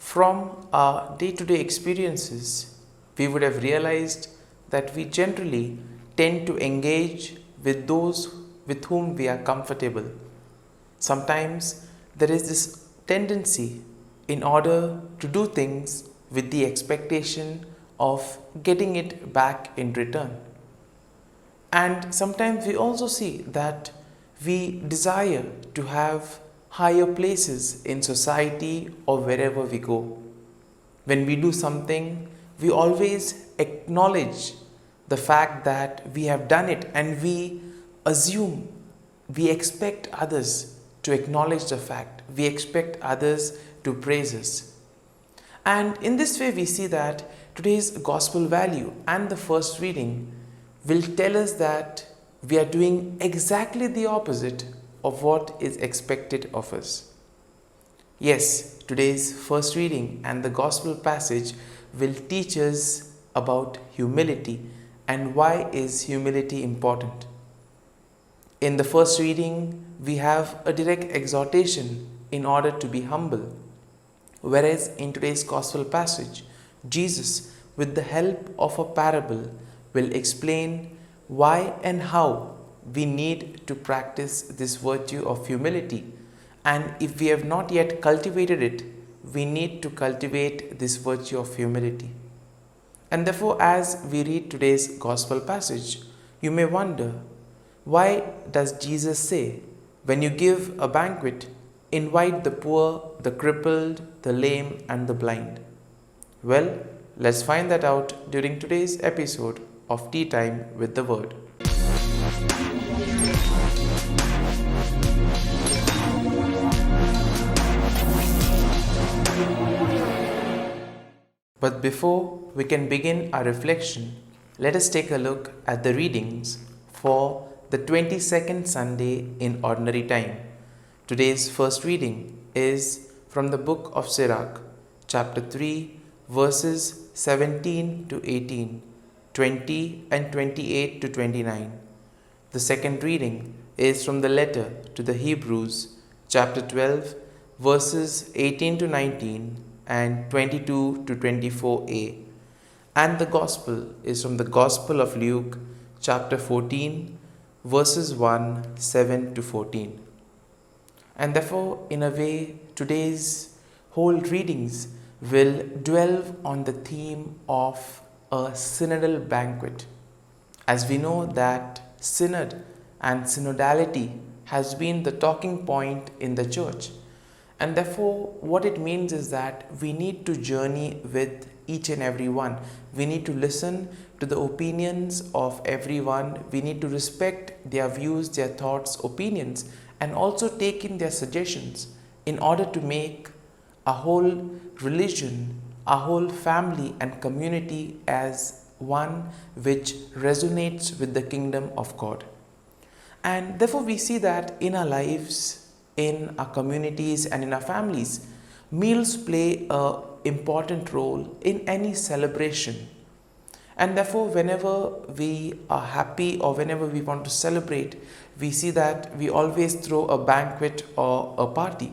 From our day-to-day experiences, we would have realized that we generally tend to engage with those with whom we are comfortable. Sometimes there is this tendency in order to do things with the expectation of getting it back in return. And sometimes we also see that we desire to have higher places in society or wherever we go. When we do something, we always acknowledge the fact that we have done it, and we expect others to acknowledge the fact, we expect others to praise us. And in this way, we see that today's gospel value and the first reading will tell us that we are doing exactly the opposite of what is expected of us. Yes, today's first reading and the gospel passage will teach us about humility and why is humility important. In the first reading, we have a direct exhortation in order to be humble, whereas in today's gospel passage, Jesus, with the help of a parable, will explain why and how we need to practice this virtue of humility. And if we have not yet cultivated it, we need to cultivate this virtue of humility. And therefore, as we read today's gospel passage, you may wonder, why does Jesus say, when you give a banquet, invite the poor, the crippled, the lame, and the blind? Well, let's find that out during today's episode of Tea Time with the Word. But before we can begin our reflection, let us take a look at the readings for the 22nd Sunday in Ordinary Time. Today's first reading is from the book of Sirach, chapter 3, verses 17 to 18, 20 and 28 to 29. The second reading is from the letter to the Hebrews, chapter 12, verses 18 to 19 and 22 to 24a. And the Gospel is from the Gospel of Luke, chapter 14, verses 1, 7 to 14. And therefore, in a way, today's whole readings will dwell on the theme of a synodal banquet. As we know that synod and synodality has been the talking point in the church. And therefore, what it means is that we need to journey with each and every one. We need to listen to the opinions of everyone. We need to respect their views, their thoughts, opinions, and also take in their suggestions in order to make a whole religion, a whole family and community as one which resonates with the kingdom of God. And therefore, we see that in our lives, in our communities and in our families, meals play an important role in any celebration. And therefore, whenever we are happy or whenever we want to celebrate, we see that we always throw a banquet or a party.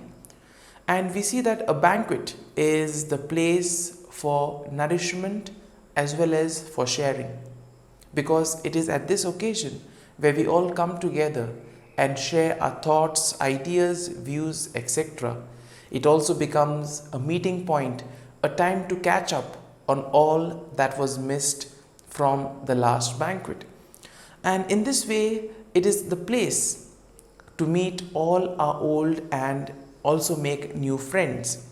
And we see that a banquet is the place for nourishment as well as for sharing, because it is at this occasion where we all come together and share our thoughts, ideas, views, etc. It also becomes a meeting point, a time to catch up on all that was missed from the last banquet. And in this way, it is the place to meet all our old and also make new friends.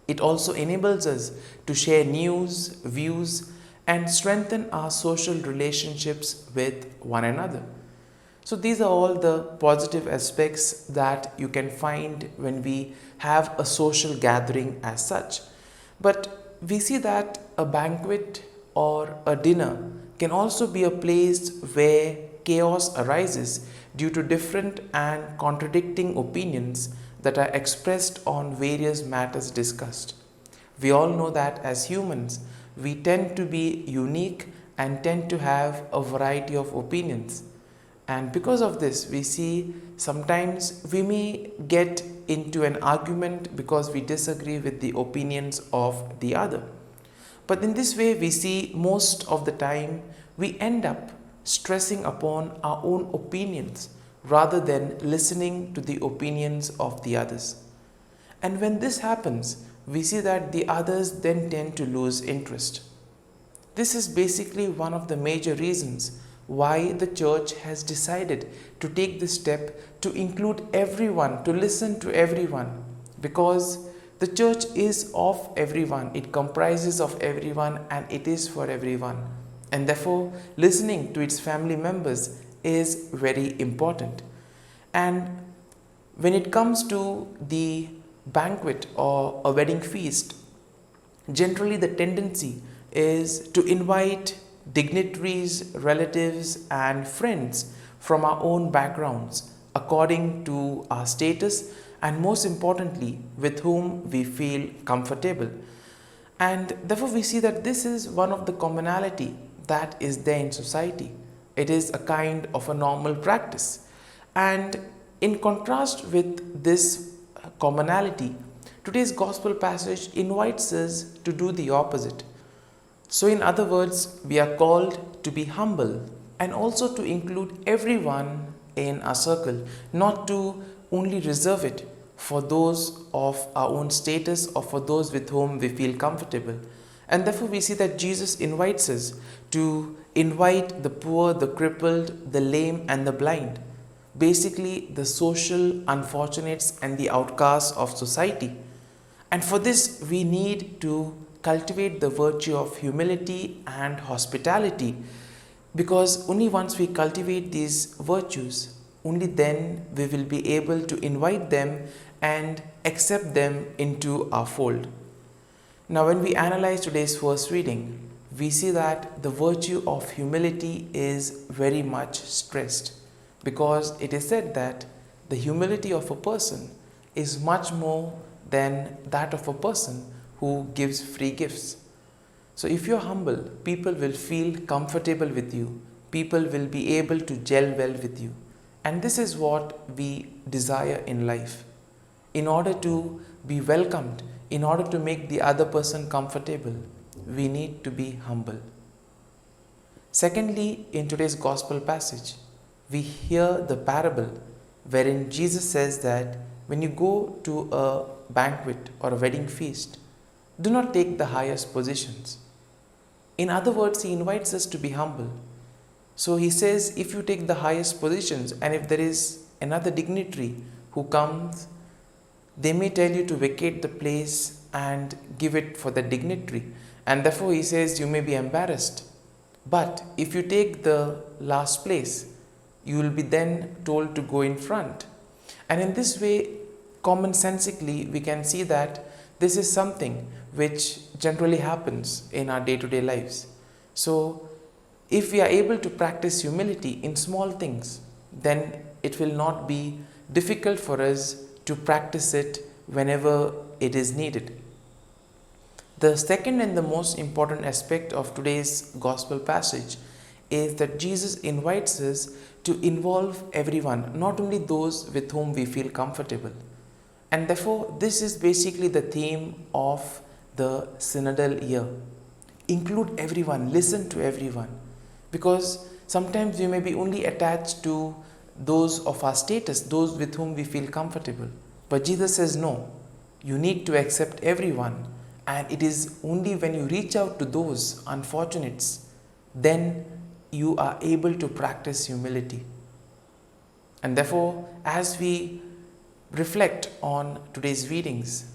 It also enables us to share news, views, and strengthen our social relationships with one another. So these are all the positive aspects that you can find when we have a social gathering as such. But we see that a banquet or a dinner can also be a place where chaos arises due to different and contradicting opinions that are expressed on various matters discussed. We all know that as humans, we tend to be unique and tend to have a variety of opinions. And because of this, we see sometimes we may get into an argument because we disagree with the opinions of the other. But in this way, we see most of the time we end up stressing upon our own opinions rather than listening to the opinions of the others. And when this happens, we see that the others then tend to lose interest. This is basically one of the major reasons why the church has decided to take this step to include everyone, to listen to everyone, because the church is of everyone, it comprises of everyone, and it is for everyone. And therefore, listening to its family members is very important. And when it comes to the banquet or a wedding feast, generally the tendency is to invite dignitaries, relatives, and friends from our own backgrounds according to our status, and most importantly, with whom we feel comfortable. And therefore, we see that this is one of the commonality that is there in society. It is a kind of a normal practice. And in contrast with this commonality, today's gospel passage invites us to do the opposite. So, in other words, we are called to be humble and also to include everyone in our circle, not to only reserve it for those of our own status or for those with whom we feel comfortable. And therefore, we see that Jesus invites us to invite the poor, the crippled, the lame, and the blind, basically the social unfortunates and the outcasts of society. And for this, we need to cultivate the virtue of humility and hospitality, because only once we cultivate these virtues, only then we will be able to invite them and accept them into our fold. Now, when we analyze today's first reading, we see that the virtue of humility is very much stressed, because it is said that the humility of a person is much more than that of a person who gives free gifts. So if you're humble, people will feel comfortable with you. People will be able to gel well with you. And this is what we desire in life. In order to be welcomed, in order to make the other person comfortable, we need to be humble. Secondly, in today's gospel passage, we hear the parable wherein Jesus says that when you go to a banquet or a wedding feast, do not take the highest positions. In other words, he invites us to be humble. So he says, if you take the highest positions and if there is another dignitary who comes, they may tell you to vacate the place and give it for the dignitary. And therefore he says you may be embarrassed. But if you take the last place, you will be then told to go in front. And in this way, commonsensically, we can see that this is something which generally happens in our day-to-day lives. So, if we are able to practice humility in small things, then it will not be difficult for us to practice it whenever it is needed. The second and the most important aspect of today's gospel passage is that Jesus invites us to involve everyone, not only those with whom we feel comfortable. And therefore, this is basically the theme of the synodal year. Include everyone, listen to everyone. Because sometimes we may be only attached to those of our status, those with whom we feel comfortable. But Jesus says no, you need to accept everyone. And it is only when you reach out to those unfortunates, then you are able to practice humility. And therefore, as we reflect on today's readings,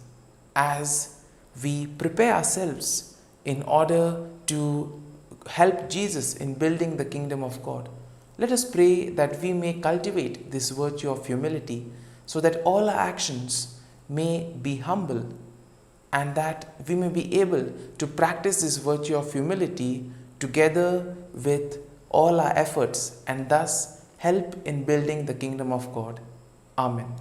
as we prepare ourselves in order to help Jesus in building the kingdom of God, let us pray that we may cultivate this virtue of humility so that all our actions may be humble and that we may be able to practice this virtue of humility together with all our efforts and thus help in building the kingdom of God. Amen.